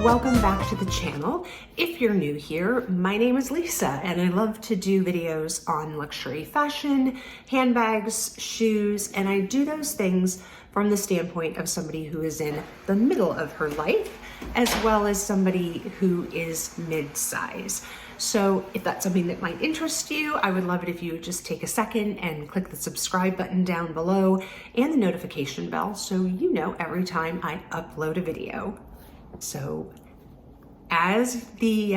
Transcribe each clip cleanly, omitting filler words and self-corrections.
welcome back to the channel. If you're new here, my name is Lisa and I love to do videos on luxury fashion, handbags, shoes, and I do those things from the standpoint of somebody who is in the middle of her life, as well as somebody who is mid-size. So if that's something that might interest you, I would love it if you would just take a second and click the subscribe button down below and the notification bell so you know every time I upload a video. So as the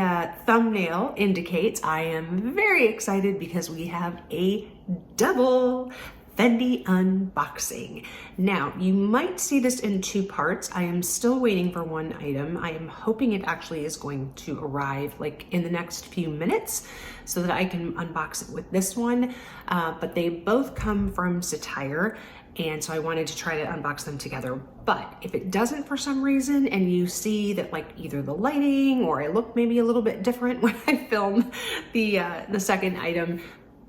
thumbnail indicates, I am very excited because we have a double Fendi unboxing. Now, you might see this in two parts. I am still waiting for one item. I am hoping it actually is going to arrive like in the next few minutes so that I can unbox it with this one. But they both come from Cettire, and so I wanted to try to unbox them together. But if it doesn't for some reason and you see that like either the lighting or I look maybe a little bit different when I film the second item,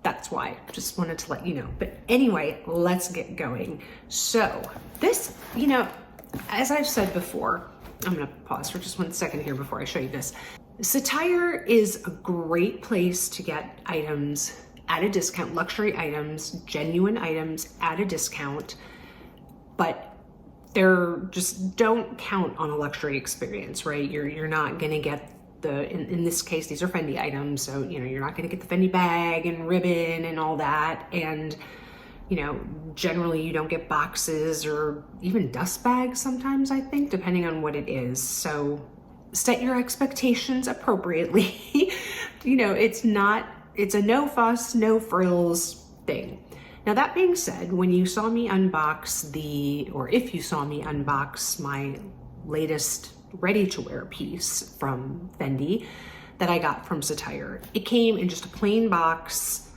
that's why. Just wanted to let you know. But anyway, let's get going. So this, as I've said before, I'm gonna pause for just 1 second here before I show you this. Cettire is a great place to get items at a discount, luxury items, genuine items at a discount, but they're just don't count on a luxury experience, right? You're not gonna get in this case, these are Fendi items, so you're not going to get the Fendi bag and ribbon and all that, and generally you don't get boxes or even dust bags sometimes, I think, depending on what it is. So set your expectations appropriately. It's a no fuss, no frills thing. Now that being said, when you saw me unbox if you saw me unbox my latest ready-to-wear piece from Fendi that I got from Cettire, it came in just a plain box,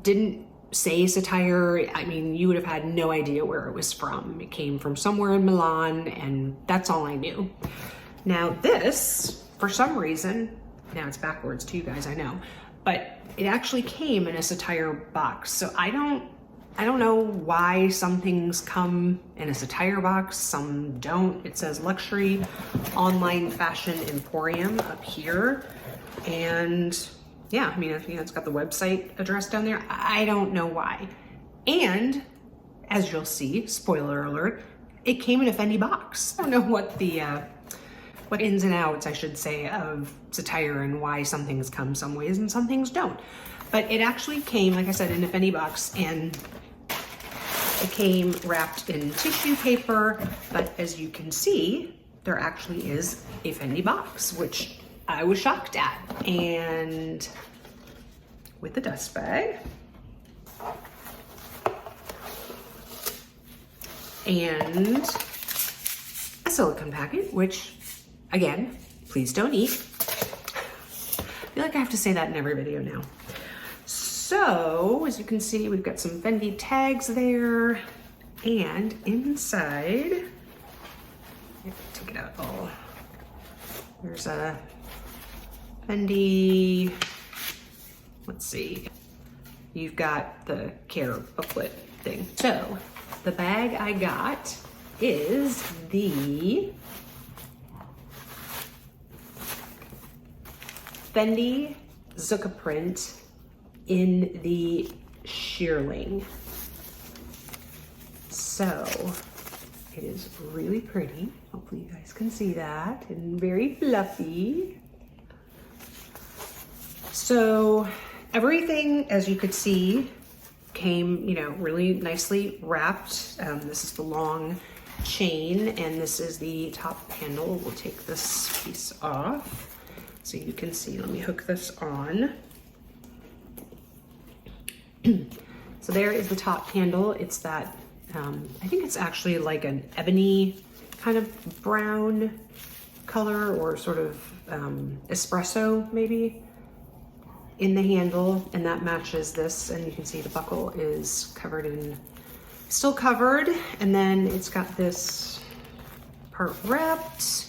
didn't say Cettire. I mean, you would have had no idea where it was from. It came from somewhere in Milan, and that's all I knew. Now this, for some reason, now it's backwards to you guys, I know, but it actually came in a Cettire box. So I don't know why some things come in a Cettire box, some don't. It says Luxury Online Fashion Emporium up here. And yeah, I mean, it's got the website address down there. I don't know why. And as you'll see, spoiler alert, it came in a Fendi box. I don't know what what ins and outs, I should say, of Cettire and why some things come some ways and some things don't. But it actually came, like I said, in a Fendi box, and it came wrapped in tissue paper, but as you can see, there actually is a Fendi box, which I was shocked at. And with the dust bag, and a silicone packet, which, again, please don't eat. I feel like I have to say that in every video now. So, as you can see, we've got some Fendi tags there, and inside, take it out all, there's a Fendi, let's see, you've got the care booklet thing. So, the bag I got is the Fendi Zucca print in the shearling. So it is really pretty. Hopefully you guys can see that, and very fluffy. So everything, as you could see, came, really nicely wrapped. This is the long chain, and this is the top handle. We'll take this piece off so you can see. Let me hook this on. So there is the top handle. It's that, I think it's actually like an ebony kind of brown color, or sort of espresso maybe, in the handle, and that matches this. And you can see the buckle is still covered, and then it's got this part wrapped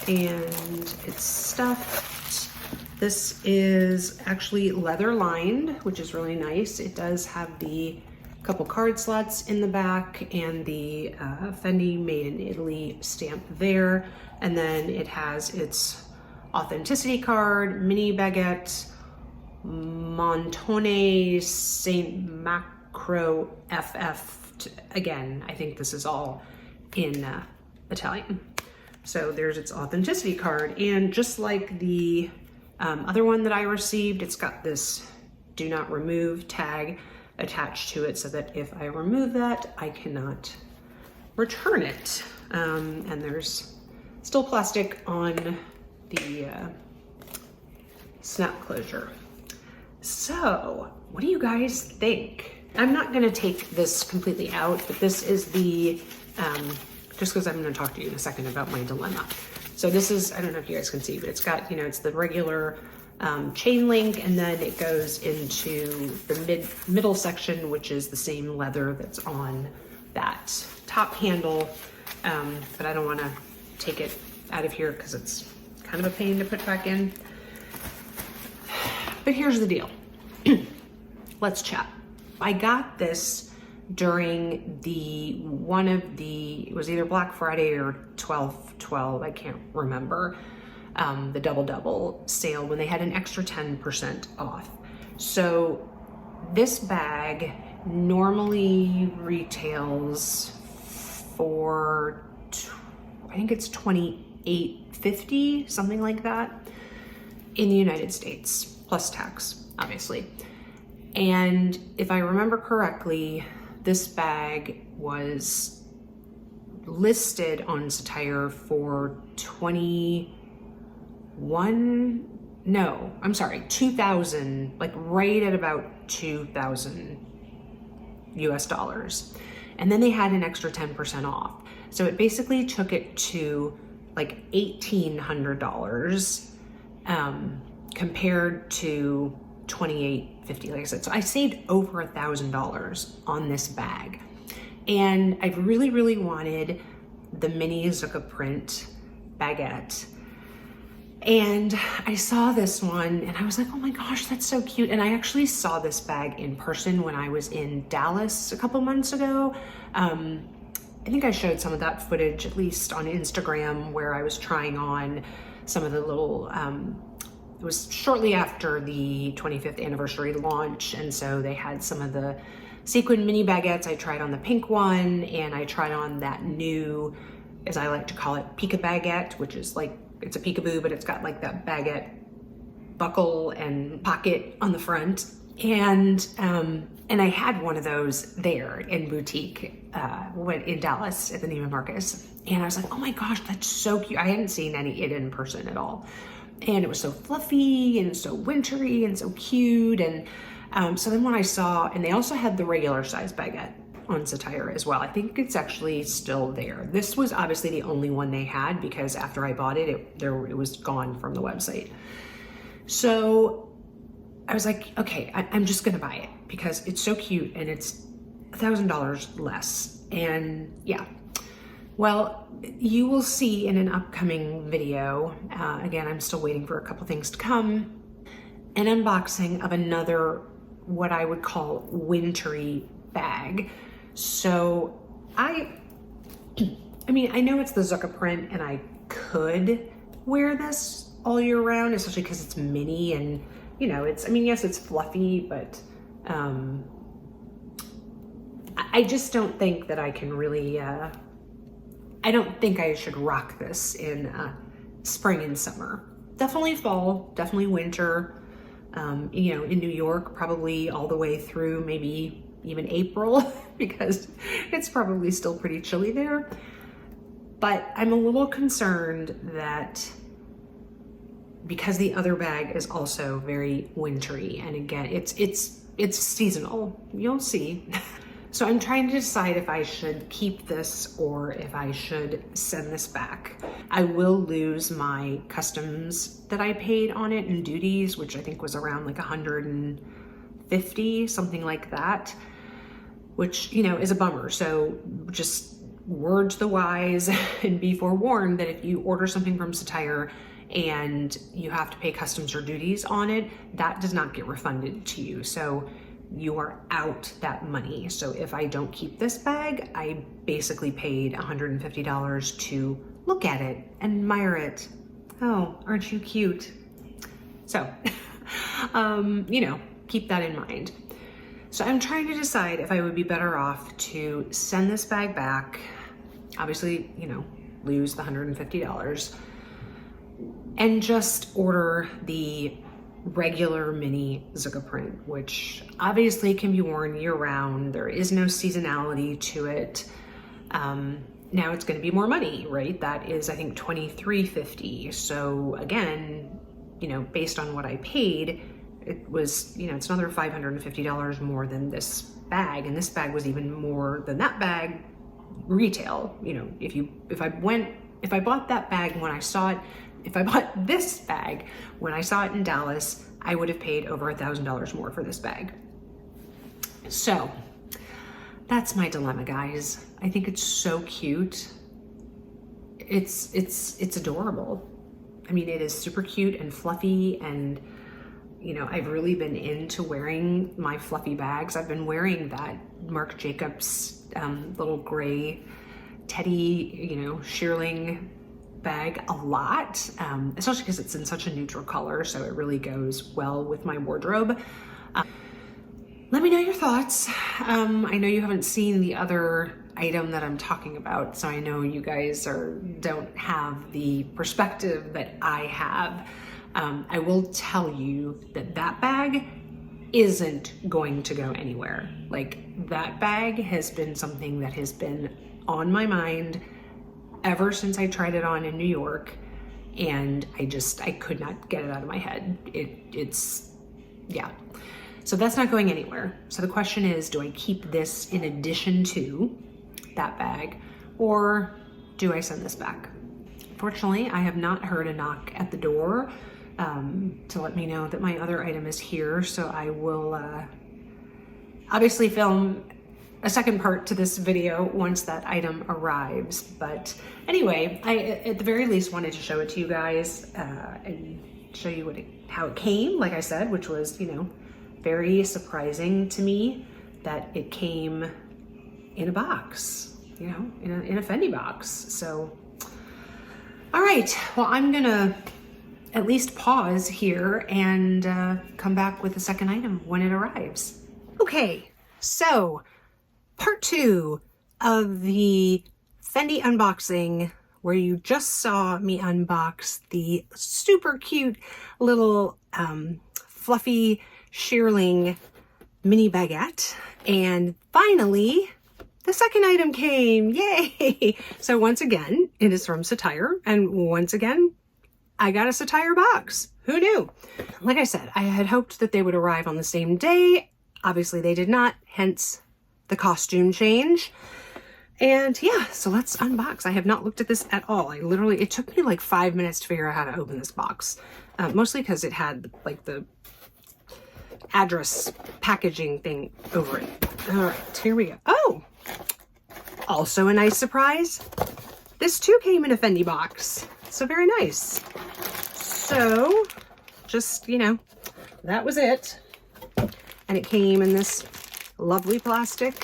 and it's stuffed. This is actually leather lined, which is really nice. It does have the couple card slots in the back, and the Fendi Made in Italy stamp there. And then it has its authenticity card, mini baguette, Montone Saint Macro FF. Again, I think this is all in Italian. So there's its authenticity card. And just like the other one that I received, it's got this do not remove tag attached to it so that if I remove that, I cannot return it. And there's still plastic on the snap closure. So what do you guys think? I'm not gonna take this completely out, but this is the, just because I'm gonna talk to you in a second about my dilemma. So this is, I don't know if you guys can see, but it's got, it's the regular chain link, and then it goes into the middle section, which is the same leather that's on that top handle. But I don't wanna take it out of here because it's kind of a pain to put back in. But here's the deal. Let's chat. I got this during it was either Black Friday or 12/12, I can't remember, the double sale when they had an extra 10% off. So this bag normally retails for, I think it's $28.50, something like that, in the United States, plus tax, obviously. And if I remember correctly, this bag was listed on Cettire for 2,000, like right at about 2,000 US dollars. And then they had an extra 10% off. So it basically took it to like $1,800 compared to $28.50, like I said. So I saved over $1,000 on this bag. And I really, really wanted the mini Zucca print baguette. And I saw this one and I was like, oh my gosh, that's so cute. And I actually saw this bag in person when I was in Dallas a couple months ago. I think I showed some of that footage, at least on Instagram, where I was trying on some of the little, it was shortly after the 25th anniversary launch, and so they had some of the sequin mini baguettes. I tried on the pink one, and I tried on that new, as I like to call it, Pika baguette, which is like, it's a peekaboo, but it's got like that baguette buckle and pocket on the front. And I had one of those there in boutique, in Dallas at the Neiman Marcus. And I was like, oh my gosh, that's so cute. I hadn't seen it in person at all. And it was so fluffy and so wintry and so cute. And so then when I saw, and they also had the regular size baguette on Cettire as well. I think it's actually still there. This was obviously the only one they had because after I bought it, it was gone from the website. So I was like, okay, I'm just gonna buy it because it's so cute and it's $1,000 less. And yeah, well, you will see in an upcoming video, again, I'm still waiting for a couple things to come, an unboxing of another, what I would call wintry bag. So I mean, I know it's the Zucca print and I could wear this all year round, especially because it's mini and it's, I mean, yes, it's fluffy, but I just don't think that I can really, I don't think I should rock this in spring and summer. Definitely fall, definitely winter, in New York, probably all the way through maybe even April because it's probably still pretty chilly there. But I'm a little concerned that because the other bag is also very wintry, and again, it's seasonal, you'll see. So I'm trying to decide if I should keep this or if I should send this back. I will lose my customs that I paid on it and duties, which I think was around like 150, something like that, which, is a bummer. So just word to the wise and be forewarned that if you order something from Cettire and you have to pay customs or duties on it, that does not get refunded to you. So you are out that money. So if I don't keep this bag, I basically paid $150 to look at it, admire it. Oh, aren't you cute? So, you know, keep that in mind. So I'm trying to decide if I would be better off to send this bag back, obviously, you know, lose the $150, and just order the regular mini Zucca print, which obviously can be worn year round. There is no seasonality to it. Now it's going to be more money, right? That is, I think, $23.50. So again, you know, based on what I paid, it was, you know, it's another $550 more than this bag. And this bag was even more than that bag retail. You know, if I bought that bag when I saw it, if I bought this bag when I saw it in Dallas, I would have paid over $1,000 more for this bag. So that's my dilemma, guys. I think it's so cute. It's adorable. I mean, it is super cute and fluffy, and you know, I've really been into wearing my fluffy bags. I've been wearing that Marc Jacobs little gray teddy, you know, shearling bag a lot, especially because it's in such a neutral color, so it really goes well with my wardrobe. Let me know your thoughts. I know you haven't seen the other item that I'm talking about, so I know you guys don't have the perspective that I have. I will tell you that that bag isn't going to go anywhere. Like, that bag has been something that has been on my mind ever since I tried it on in New York, and I could not get it out of my head. Yeah. So that's not going anywhere. So the question is, do I keep this in addition to that bag, or do I send this back? Fortunately, I have not heard a knock at the door to let me know that my other item is here. So I will obviously film a second part to this video once that item arrives. But anyway, I at the very least wanted to show it to you guys and show you how it came, like I said, which was, you know, very surprising to me that it came in a box, you know, in a Fendi box. So, all right, well, I'm gonna at least pause here and come back with the second item when it arrives. Okay, so part 2 of the Fendi unboxing, where you just saw me unbox the super cute little fluffy shearling mini baguette. And finally, the second item came, yay! So once again, it is from Cettire, and once again, I got a Cettire box. Who knew? Like I said, I had hoped that they would arrive on the same day. Obviously they did not, hence the costume change. And yeah, so let's unbox. I have not looked at this at all. It took me like 5 minutes to figure out how to open this box. Mostly because it had like the address packaging thing over it. All right, here we go. Oh, also a nice surprise. This too came in a Fendi box. So very nice. So just, you know, that was it. And it came in this lovely plastic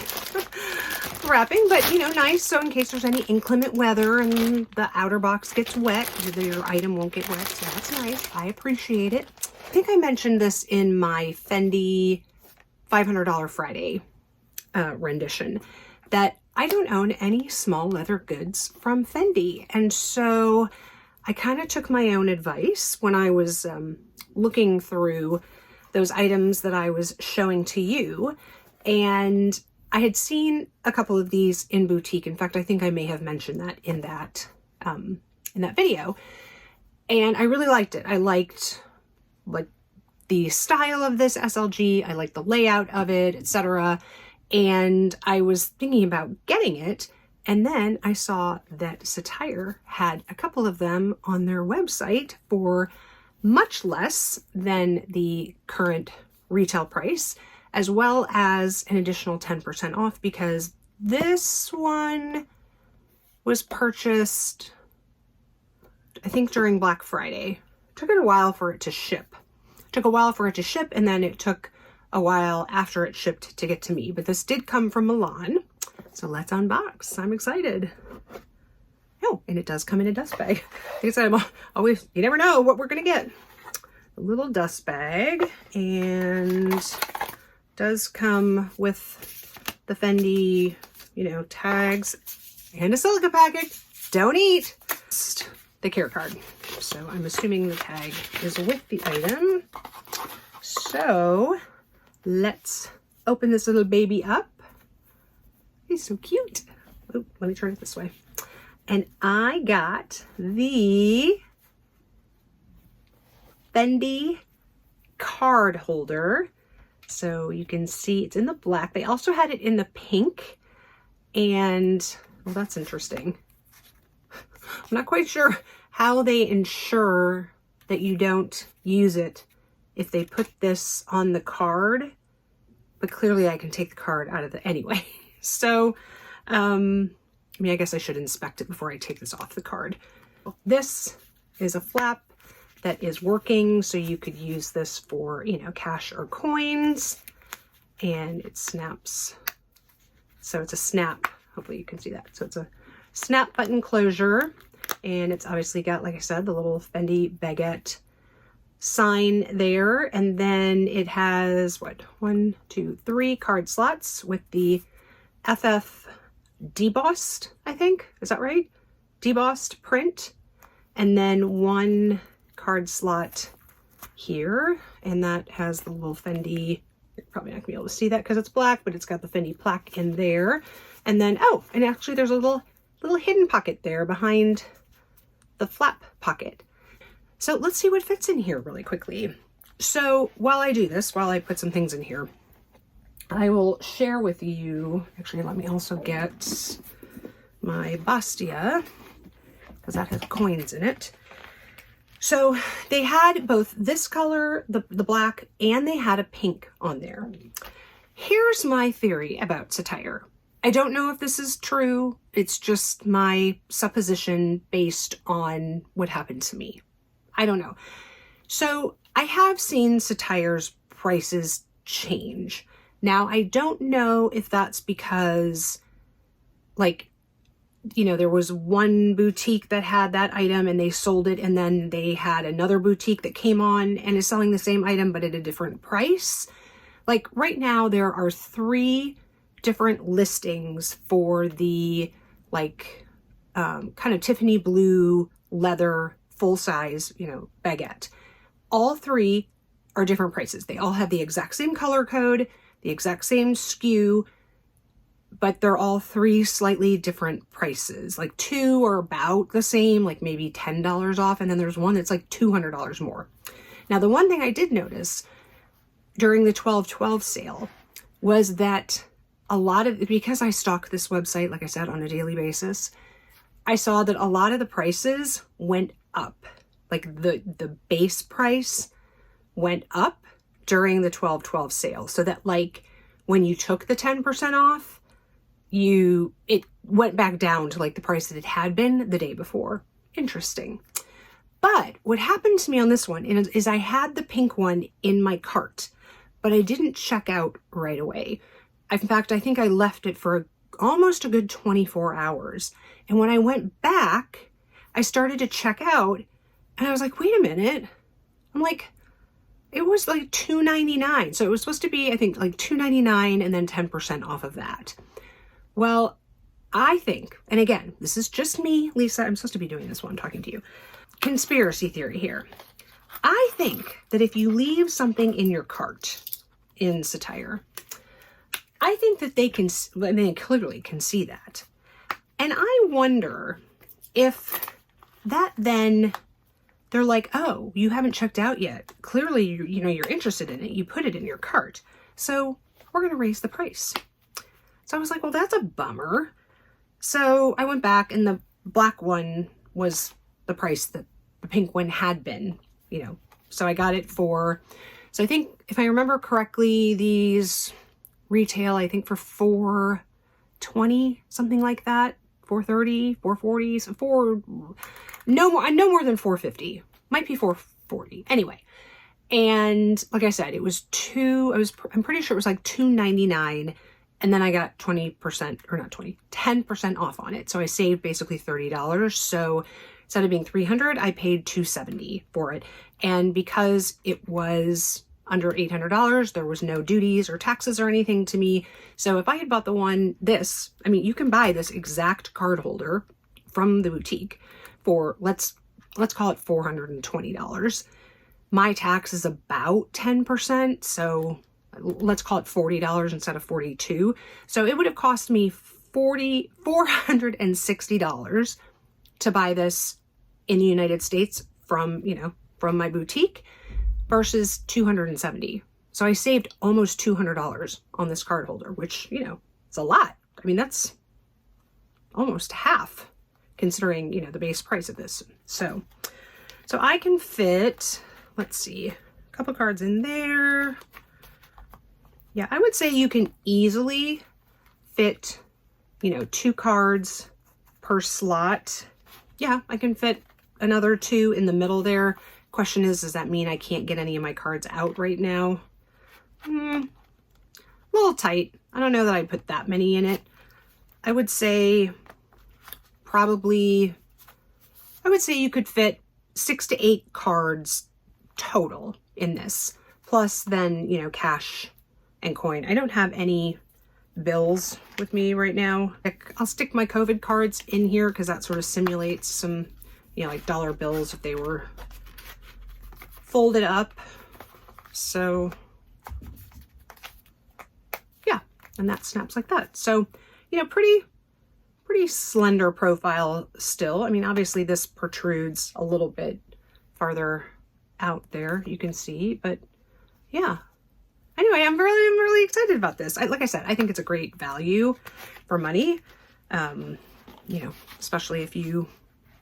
wrapping, but you know, nice. So in case there's any inclement weather and the outer box gets wet, your item won't get wet. So that's nice. I appreciate it. I think I mentioned this in my Fendi $500 Friday rendition, that I don't own any small leather goods from Fendi. And so I kind of took my own advice when I was looking through those items that I was showing to you. And I had seen a couple of these in boutique. In fact, I think I may have mentioned that in that video. And I really liked it. I liked like the style of this SLG. I liked the layout of it, etc. And I was thinking about getting it. And then I saw that Cettire had a couple of them on their website for much less than the current retail price, as well as an additional 10% off, because this one was purchased, I think, during Black Friday. It took it a while for it to ship. And then it took a while after it shipped to get to me, but this did come from Milan. So let's unbox. I'm excited. Oh, and it does come in a dust bag. Like I said, I'm always, you never know what we're gonna get. A little dust bag, and does come with the Fendi, you know, tags and a silica packet. Don't eat. The care card. So I'm assuming the tag is with the item. So let's open this little baby up. He's so cute. Oh, let me turn it this way. And I got the Fendi card holder. So you can see it's in the black. They also had it in the pink. And, well, that's interesting. I'm not quite sure how they ensure that you don't use it if they put this on the card, but clearly I can take the card out of the, anyway. So, I mean, I guess I should inspect it before I take this off the card. This is a flap that is working, so you could use this for, you know, cash or coins, and it snaps. So it's a snap. Hopefully you can see that. So it's a snap button closure, and it's obviously got, like I said, the little Fendi baguette sign there, and then it has what, 1, 2, 3 card slots with the FF debossed, I think, is that right? Debossed print, and then 1 card slot here, and that has the little Fendi, you're probably not gonna be able to see that because it's black, but it's got the Fendi plaque in there. And then, oh, and actually there's a little hidden pocket there behind the flap pocket. So let's see what fits in here really quickly. So while I do this, while I put some things in here, I will share with you, actually let me also get my Bastia, because that has coins in it. So they had both this color, the black, and they had a pink on there. Here's my theory about Cettire. I don't know if this is true. It's just my supposition based on what happened to me. I don't know. So I have seen Cettire's prices change. Now, I don't know if that's because, like, you know, there was one boutique that had that item and they sold it, and then they had another boutique that came on and is selling the same item but at a different price. Like right now there are 3 different listings for the like kind of Tiffany blue leather full size, you know, baguette. All 3 are different prices. They all have the exact same color code, the exact same SKU, but they're all 3 slightly different prices. Like 2 are about the same, like maybe $10 off, and then there's one that's like $200 more. Now, the one thing I did notice during the 12/12 sale was that a lot of, because I stalk this website, like I said, on a daily basis, I saw that a lot of the prices went up. Like the base price went up during the 12/12 sale. So that like when you took the 10% off, it went back down to like the price that it had been the day before. Interesting. But what happened to me on this one is I had the pink one in my cart, but I didn't check out right away. In fact, I think I left it for almost a good 24 hours. And when I went back, I started to check out and I was like, wait a minute. I'm like, it was like $2.99. So it was supposed to be, I think, like $2.99 and then 10% off of that. Well, I think, and again, this is just me, Lisa, I'm supposed to be doing this while I'm talking to you. Conspiracy theory here. I think that if you leave something in your cart in Cettire, I think that they clearly can see that. And I wonder if that then they're like, oh, you haven't checked out yet. Clearly, you know, you're interested in it. You put it in your cart. So we're going to raise the price. So I was like, well, that's a bummer. So I went back and the black one was the price that the pink one had been, you know. So I got it for, so I think if I remember correctly, these retail, I think for $4.20, something like that. $4.30, $4.40, no more than $4.50. Might be $4.40. Anyway, And like I said, it was I'm pretty sure it was like $2.99. And then I got 20%, or not 20, 10% off on it. So I saved basically $30. So instead of being $300, I paid $270 for it. And because it was under $800, there was no duties or taxes or anything to me. So if I had bought I mean, you can buy this exact card holder from the boutique for, let's call it $420. My tax is about 10%, so let's call it $40 instead of $42. So it would have cost me $460 to buy this in the United States from my boutique versus $270. So I saved almost $200 on this card holder, which, it's a lot. I mean, that's almost half considering, the base price of this. So I can fit, let's see, a couple cards in there. Yeah, I would say you can easily fit, 2 cards per slot. Yeah, I can fit another 2 in the middle there. Question is, does that mean I can't get any of my cards out right now? A little tight. I don't know that I'd put that many in it. I would say you could fit 6 to 8 cards total in this. Plus then, cash and coin. I don't have any bills with me right now. I'll stick my COVID cards in here because that sort of simulates some, like dollar bills if they were folded up. So yeah, and that snaps like that. So, pretty slender profile still. I mean, obviously this protrudes a little bit farther out there, you can see, but yeah. Anyway, I'm really excited about this. Like I said, I think it's a great value for money. Especially if you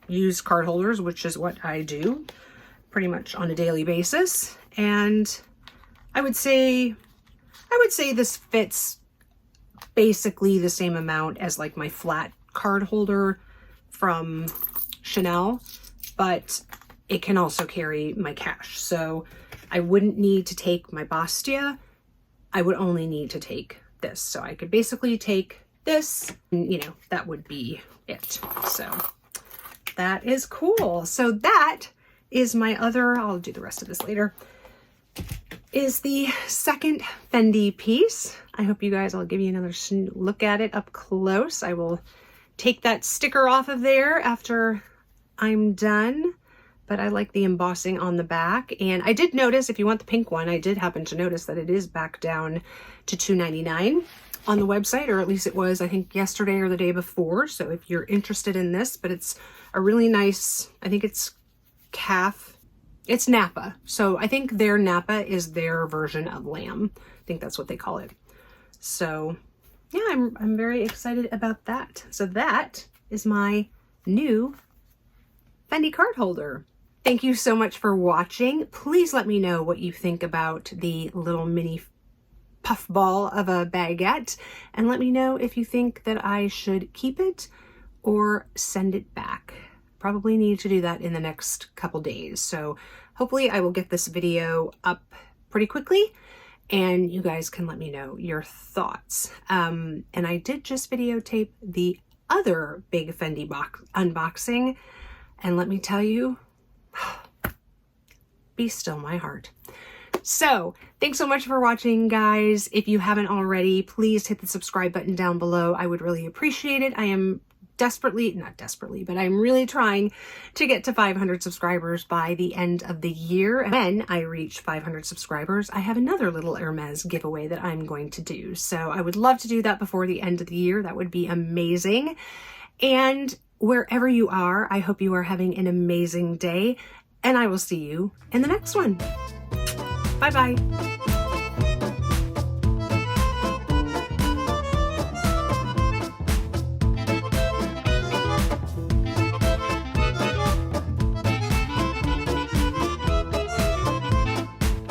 use card holders, which is what I do pretty much on a daily basis. And I would say this fits basically the same amount as like my flat card holder from Chanel, but it can also carry my cash. So I wouldn't need to take my Bastia. I would only need to take this. So I could basically take this and, that would be it. So that is cool. So that is my other, I'll do the rest of this later, is the second Fendi piece. I hope you guys, I'll give you another look at it up close. I will take that sticker off of there after I'm done. But I like the embossing on the back. And I did notice, if you want the pink one, I did happen to notice that it is back down to $2.99 on the website, or at least it was, I think, yesterday or the day before. So if you're interested in this, but it's a really nice, I think it's it's Napa. So I think their Napa is their version of lamb. I think that's what they call it. So yeah, I'm very excited about that. So that is my new Fendi card holder. Thank you so much for watching. Please let me know what you think about the little mini puffball of a baguette, and let me know if you think that I should keep it or send it back. Probably need to do that in the next couple days. So hopefully I will get this video up pretty quickly and you guys can let me know your thoughts. And I did just videotape the other big Fendi unboxing, and let me tell you, be still my heart. So thanks so much for watching, guys. If you haven't already, please hit the subscribe button down below. I would really appreciate it. I am not desperately, but I'm really trying to get to 500 subscribers by the end of the year. And when I reach 500 subscribers, I have another little Hermes giveaway that I'm going to do. So I would love to do that before the end of the year. That would be amazing. And wherever you are, I hope you are having an amazing day, and I will see you in the next one. Bye-bye.